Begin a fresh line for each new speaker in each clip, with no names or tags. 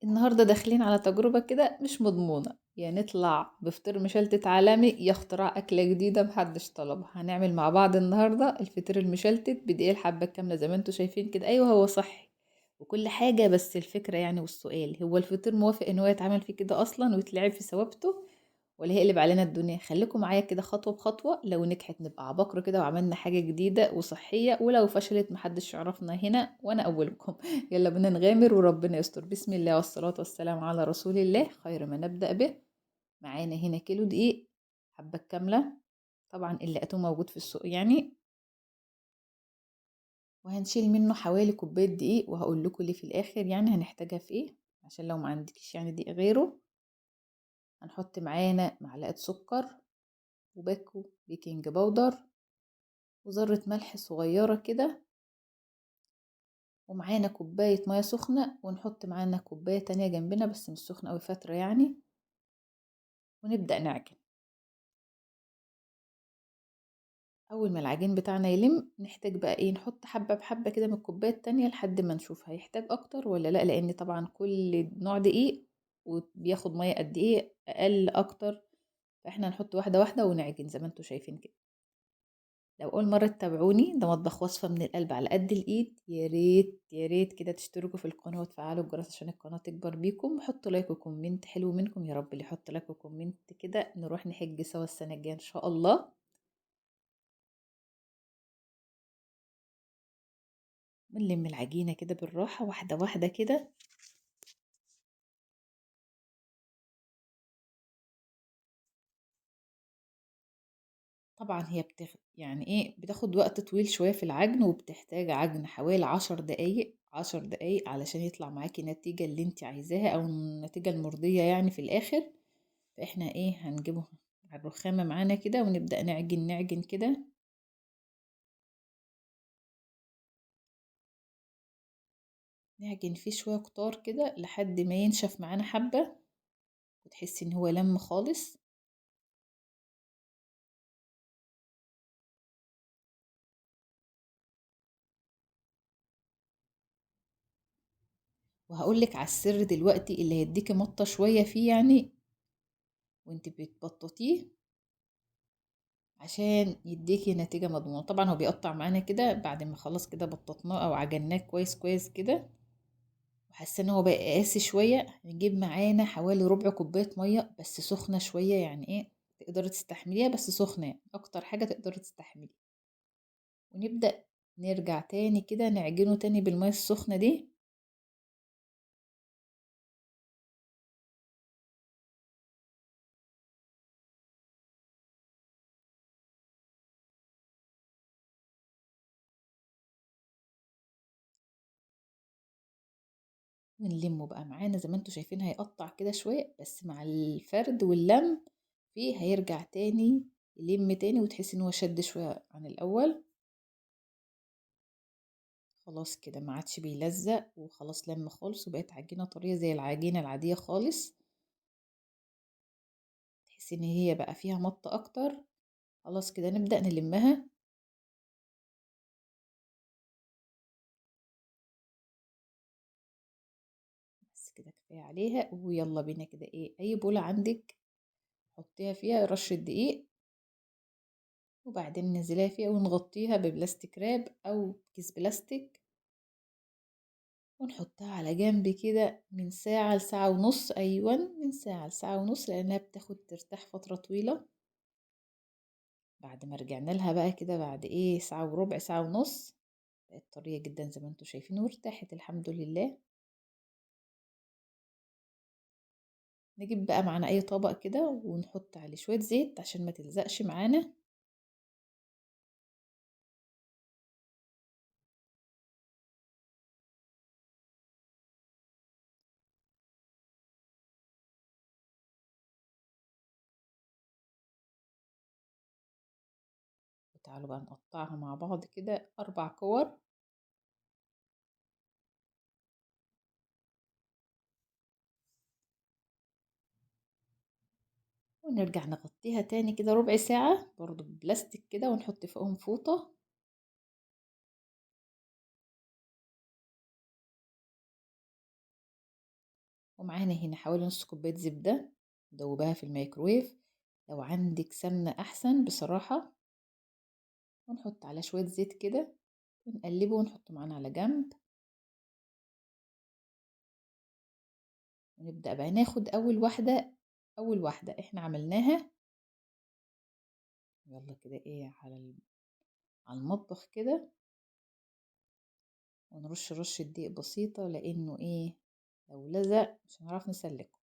النهاردة داخلين على تجربة كده مش مضمونة، يا نطلع بفطير مشلتت عالمي يا اختراع أكلة جديدة محدش طلبها. هنعمل مع بعض النهاردة الفطير المشلتت بدقيق الحبة الكاملة زي ما انتوا شايفين كده. أيوة هو صحي وكل حاجة، بس الفكرة يعني والسؤال، هو الفطير موافق ان هو يتعمل فيه كده أصلا ويتلعب في ثوابته، ولا هيقلب علينا الدنيا؟ خليكم معايا كده خطوة بخطوة، لو نجحت نبقى عباقرة كده وعملنا حاجة جديدة وصحية، ولو فشلت محدش يعرفنا هنا وأنا أولكم. يلا بينا نغامر وربنا يستر. بسم الله والصلاة والسلام على رسول الله. خير ما نبدأ به. معانا هنا كيلو دقيق حبة كاملة، طبعا اللي لقيته موجود في السوق يعني، وهنشيل منه حوالي كوباية دقيق، وهقول لكم ليه في الآخر يعني هنحتاجها في ايه، عشان لو ما عندكش يعني دقيق غيره. هنحط معانا معلقة سكر، وباكو بيكنج باودر، وذرة ملح صغيرة كده، ومعانا كوباية مياه سخنة، ونحط معانا كوباية تانية جنبنا بس مش سخنة أوي، فترة يعني، ونبدأ نعجن. أول ما العجين بتاعنا يلم نحتاج بقى ايه، نحط حبة بحبة كده من الكوباية التانية لحد ما نشوف هيحتاج أكتر ولا لأ، لأن طبعا كل نوع دقيق وبياخد مية قد ايه، أقل أكتر، فاحنا هنحط واحدة واحدة ونعجن زي ما انتوا شايفين كده. لو أول مرة تتابعوني، ده مطبخ وصفة من القلب على قد الإيد. يا ريت يا ريت كده تشتركوا في القناة وتفعلوا الجرس عشان القناة تكبر بيكم، وحطوا لايك وكومنت حلو منكم، يا رب اللي يحط لايك وكومنت كده نروح نحج سوا السنة الجاية إن شاء الله. ونلم العجينة كده بالراحة واحدة واحدة كده. طبعا هي يعني ايه، بتاخد وقت طويل شوية في العجن، وبتحتاج عجن حوالي 10 دقايق 10 دقايق علشان يطلع معاكي النتيجة اللي انت عايزاها او النتيجة المرضية يعني في الاخر. فاحنا ايه، هنجيبه على الرخامة معانا كده ونبدأ نعجن نعجن كده. نعجن فيه شوية كتار كده لحد ما ينشف معانا حبة، وتحسي ان هو لم خالص. وهقولك على السر دلوقتي اللي هيديكي مطة شوية فيه يعني وانت بتبططيه، عشان يديكي نتيجة مضمونة. طبعا هو بيقطع معانا كده بعد ما خلاص كده بططناه او عجناه كويس كويس كده، وحاسه ان هو بقى قاسي شويه. هنجيب معانا حوالي ربع كوبايه ميه بس سخنه شويه، يعني ايه تقدري تستحمليها بس سخنه، يعني اكتر حاجه تقدري تستحملي. ونبدا نرجع تاني كده نعجنه تاني بالميه السخنه دي. ونلمه بقى معانا زي ما انتوا شايفين، هيقطع كده شويه بس مع الفرد واللم فيه هيرجع تاني يلم تاني، وتحسي ان هو شد شويه عن الاول. خلاص كده ما عادش بيلزق، وخلاص لم خالص، وبقت عجينة طرية زي العجينة العادية خالص. تحسي ان هي بقى فيها مط اكتر. خلاص كده نبدأ نلمها. بس كده كفاية عليها، ويلا بينا كده ايه، اي بولة عندك حطيها فيها رشة دقيق، وبعدين ننزلها فيها ونغطيها ببلاستيك راب او كيس بلاستيك، ونحطها على جنب كده من ساعة لساعة ونص. ايوه من ساعة لساعة ونص، لانها بتاخد ترتاح فترة طويلة. بعد ما رجعنا لها بقى كده بعد ايه ساعة وربع ساعة ونص، بقت طرية جدا زي ما انتوا شايفين وارتاحت الحمد لله. نجيب بقى معانا اي طبق كده ونحط عليه شوية زيت عشان ما تلزقش معانا. وتعالوا بقى نقطعها مع بعض كده 4 كور. ونرجع نغطيها تاني كده ربع ساعة برضو ببلاستيك كده، ونحط فوقهم فوطة. ومعانا هنا حوالي نص كوباية زبدة دوبها في الميكرويف. لو عندك سمنة أحسن بصراحة. ونحط على شوية زيت كده ونقلبه ونحطه معانا على جنب. ونبدأ بقى ناخد أول واحدة احنا عملناها. يلا كده ايه على المطبخ كده. ونرش رشة دقيق بسيطة لأنه ايه لو لزق مش هنعرف نسلكه.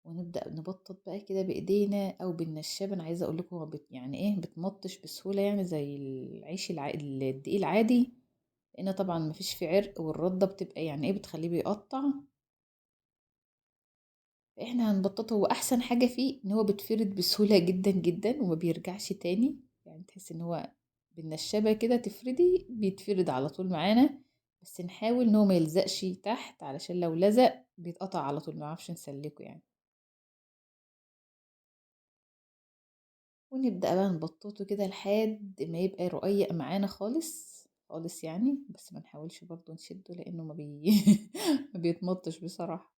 ونبدأ نبطط بقى كده بإيدينا أو بالنشابة. أنا عايزة أقول لكم هو يعني ايه بتمطش بسهولة يعني زي العيش الدقيق العادي. لأن طبعا مفيش فيه عرق والردة بتبقى يعني ايه بتخليه بيقطع. فاحنا هنبططه. هو أحسن حاجة فيه إن هو بتفرد بسهولة جدا جدا وما بيرجعش تاني. يعني تحس إن هو بالنشابة كده تفردي بيتفرد على طول معانا. بس نحاول إن هو ما يلزقش تحت علشان لو لزق بيتقطع على طول ما نعرفش نسلكه يعني. ونبدأ بقى نبططه كده لحد ما يبقى رقيق معانا خالص خالص يعني. بس ما نحاولش برضو نشده لأنه ما بيتمطش بصراحة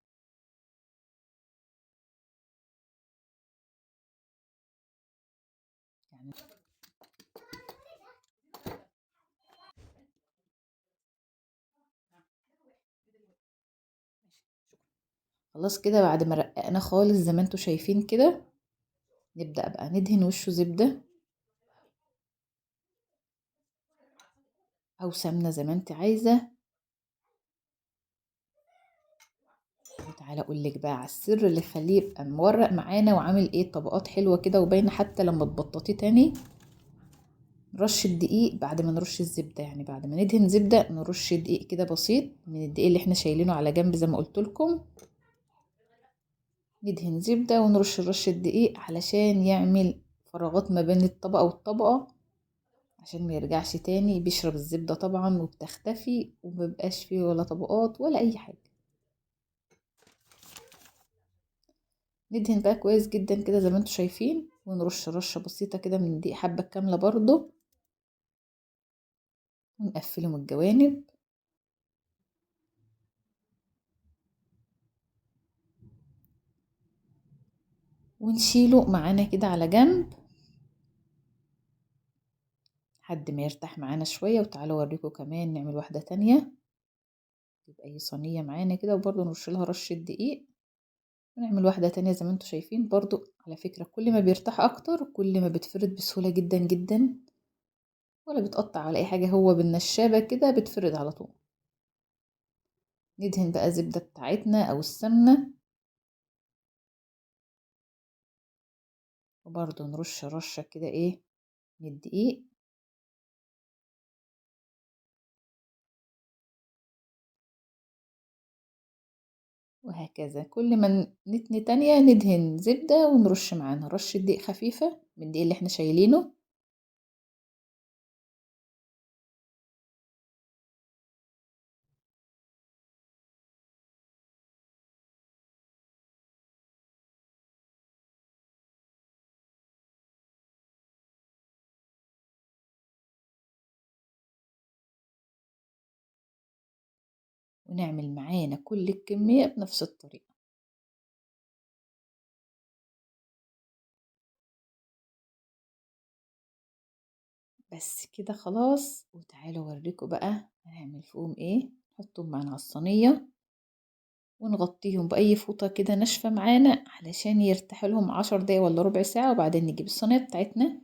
يعني. خلاص كده بعد ما رققناه خالص زي ما انتوا شايفين كده. نبدأ بقى ندهن وشه زبدة أو سمنة زي ما انت عايزة. وتعالى أقولك بقى على السر اللي يخليه يبقى مورق معانا وعامل ايه طبقات حلوة كده وباينة حتى لما تبططيه تاني. رش الدقيق بعد ما نرش الزبدة يعني بعد ما ندهن زبدة نرش دقيق كده بسيط من الدقيق اللي احنا شايلينه على جنب زي ما قلت لكم. ندهن زبدة ونرش رشة دقيق علشان يعمل فراغات ما بين الطبقة والطبقة. عشان ما يرجعش تاني بيشرب الزبدة طبعا وبتختفي ومبقاش فيه ولا طبقات ولا أي حاجة. ندهن بقى كويس جدا كده زي ما انتوا شايفين ونرش رشة بسيطة كده من الدقيق حبة كاملة برضو. ونقفله من الجوانب. ونشيله معانا كده على جنب لحد ما يرتاح معانا شوية. وتعالوا اوريكم كمان نعمل واحدة تانية. يبقى اي صينية معانا كده وبرضو نرش لها رشة دقيق. ونعمل واحدة تانية زي ما انتوا شايفين برضو. على فكرة كل ما بيرتاح اكتر كل ما بتفرد بسهولة جدا جدا. ولا بتقطع ولا اي حاجة هو بالنشابة كده بتفرد على طول. ندهن بقى زبدة بتاعتنا او السمنة. وبرضو نرش رشة كده ايه من الدقيق. وهكذا كل ما نتني تانية ندهن زبدة ونرش معانا رشة دقيق خفيفة من الدقيق اللي احنا شايلينه. ونعمل معانا كل الكمية بنفس الطريقة. بس كده خلاص. وتعالوا اوريكم بقى هنعمل فيهم ايه. نحطهم معانا على الصينية. ونغطيهم بأي فوطة كده ناشفة معانا علشان يرتاحوا لهم 10 دقايق ولا ربع ساعة. وبعدين نجيب الصينية بتاعتنا.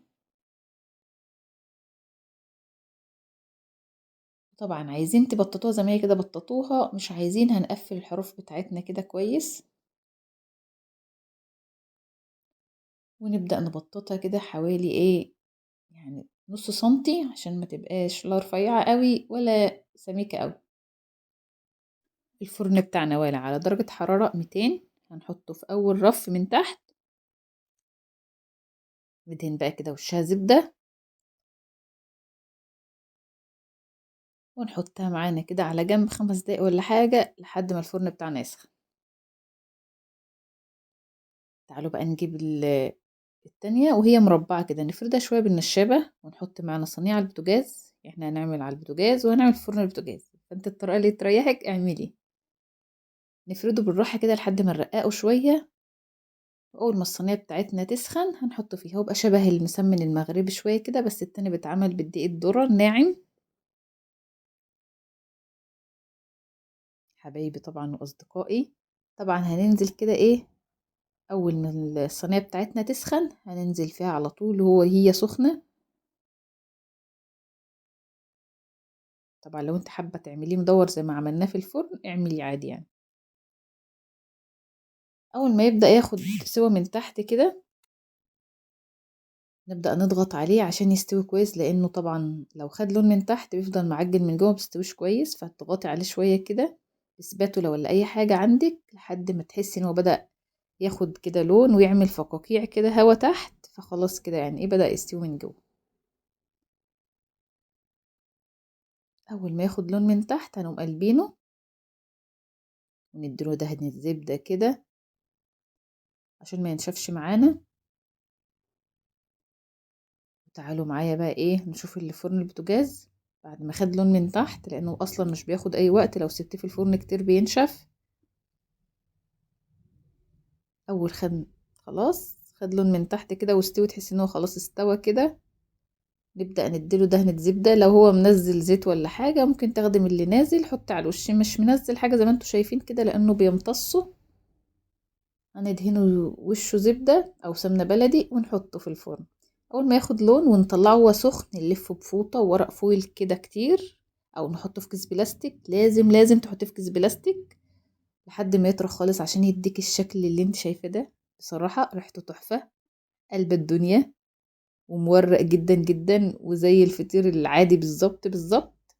طبعا عايزين تبططوها زي ما هي كده بططوها. مش عايزين هنقفل الحروف بتاعتنا كده كويس. ونبدأ نبططها كده حوالي ايه يعني نص سنتي عشان ما تبقاش لا رفيعة قوي ولا سميكة قوي. الفرن بتاعنا والع على درجة حرارة 200. هنحطه في أول رف من تحت. ندهن بقى كده وشها زبدة. ونحطها معانا كده على جنب 5 دقايق ولا حاجة لحد ما الفرن بتاعنا يسخن. تعالوا بقى نجيب التانية وهي مربعة كده نفردها شوية بالنشابة. ونحط معانا صينية على البوتاجاز. احنا هنعمل على البوتاجاز وهنعمل في فرن البوتاجاز. فانت الطريقة اللي تريحك اعملي. نفرده بالراحة كده لحد ما نرققه شوية، وأول ما الصينية بتاعتنا تسخن هنحطه فيها، ويبقى شبه المسمن المغربي شوية كده، بس التاني بيتعمل بالدقيق الذرة الناعم. حبايبي طبعا وأصدقائي، طبعا هننزل كده ايه، أول ما الصينية بتاعتنا تسخن هننزل فيها على طول هي سخنة. طبعا لو انت حابة تعمليه مدور زي ما عملناه في الفرن اعملي عادي يعني. أول ما يبدأ ياخد سوا من تحت كده نبدأ نضغط عليه عشان يستوي كويس، لأنه طبعا لو خد لون من تحت بيفضل معجن من جوه مبيستويش كويس، فتضغطي عليه شوية كده بسباتولا ولا أي حاجة عندك لحد ما تحسي إن هو بدأ ياخد كده لون ويعمل فقاقيع كده هوا تحت، فخلاص كده يعني ايه بدأ يستوي من جوه. أول ما ياخد لون من تحت هنقوم قلبينه ونديله دهنة زبدة كده عشان ما ينشفش معانا. تعالوا معايا بقى ايه نشوف اللي في فرن البوتاجاز بعد ما خد لون من تحت، لانه اصلا مش بياخد اي وقت، لو سبتيه في الفرن كتير بينشف. اول خلاص خد لون من تحت كده واستوي، تحسي ان هو خلاص استوى كده، نبدأ نديله دهنة زبدة. لو هو منزل زيت ولا حاجة ممكن تاخدي من اللي نازل حطي على الوش، مش منزل حاجة زي ما انتوا شايفين كده لانه بيمتصه، هندهنه وشه زبدة او سمنة بلدي ونحطه في الفرن. اول ما ياخد لون ونطلعه وهو سخن نلفه بفوطة وورق فويل كده كتير، او نحطه في كيس بلاستيك، لازم تحطيه في كيس بلاستيك لحد ما يطرى خالص عشان يديك الشكل اللي انت شايفاه ده. بصراحة ريحته تحفة قلب الدنيا، ومورق جدا جدا وزي الفطير العادي بالظبط بالظبط.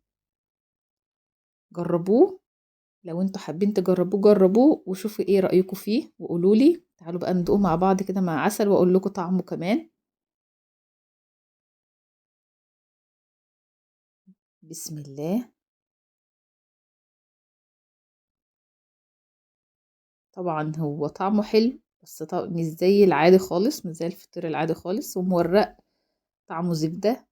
جربوه، لو انتوا حابين تجربوه جربوه وشوفوا ايه رأيكم فيه وقولولي. تعالوا بقى ندوقه مع بعض كده مع عسل واقول لكم طعمه كمان. بسم الله. طبعا هو طعمه حلو بس مش زي العادي خالص، مش زي الفطير العادي خالص، ومورق، طعمه زبدة،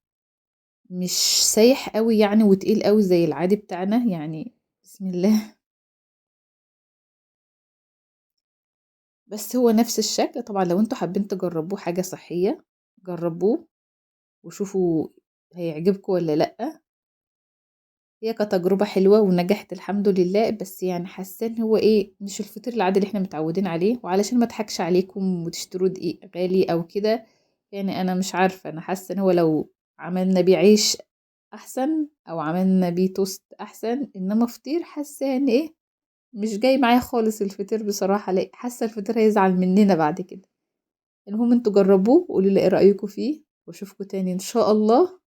مش سايح قوي يعني وتقيل قوي زي العادي بتاعنا يعني. بسم الله. بس هو نفس الشكل. طبعا لو انتوا حابين تجربوه حاجة صحية جربوه وشوفوا هيعجبكم ولا لأ. هي كتجربة حلوة ونجحت الحمد لله، بس يعني حاسة ان هو ايه مش الفطير العادي اللي احنا متعودين عليه، وعلشان ما اضحكش عليكم وتشتروا دقيق غالي او كده، يعني انا مش عارفة، انا حاسة ان هو لو عملنا بيه عيش احسن او عملنا بيه توست احسن، انما فطير حاسة ان ايه مش جاي معايا خالص الفطير بصراحة. لا حاسة الفطير هيزعل مننا بعد كده. المهم انتوا جربوه وقولوا لي ايه رأيكم فيه، واشوفكم تاني ان شاء الله.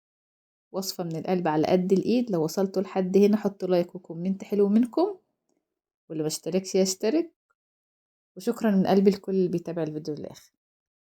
وصفة من القلب على قد الايد. لو وصلتوا لحد هنا حطوا لايك وكومنت حلو منكم، واللي ما اشتركش يشترك. وشكرا من قلبي لكل اللي بيتابع الفيديو للاخر.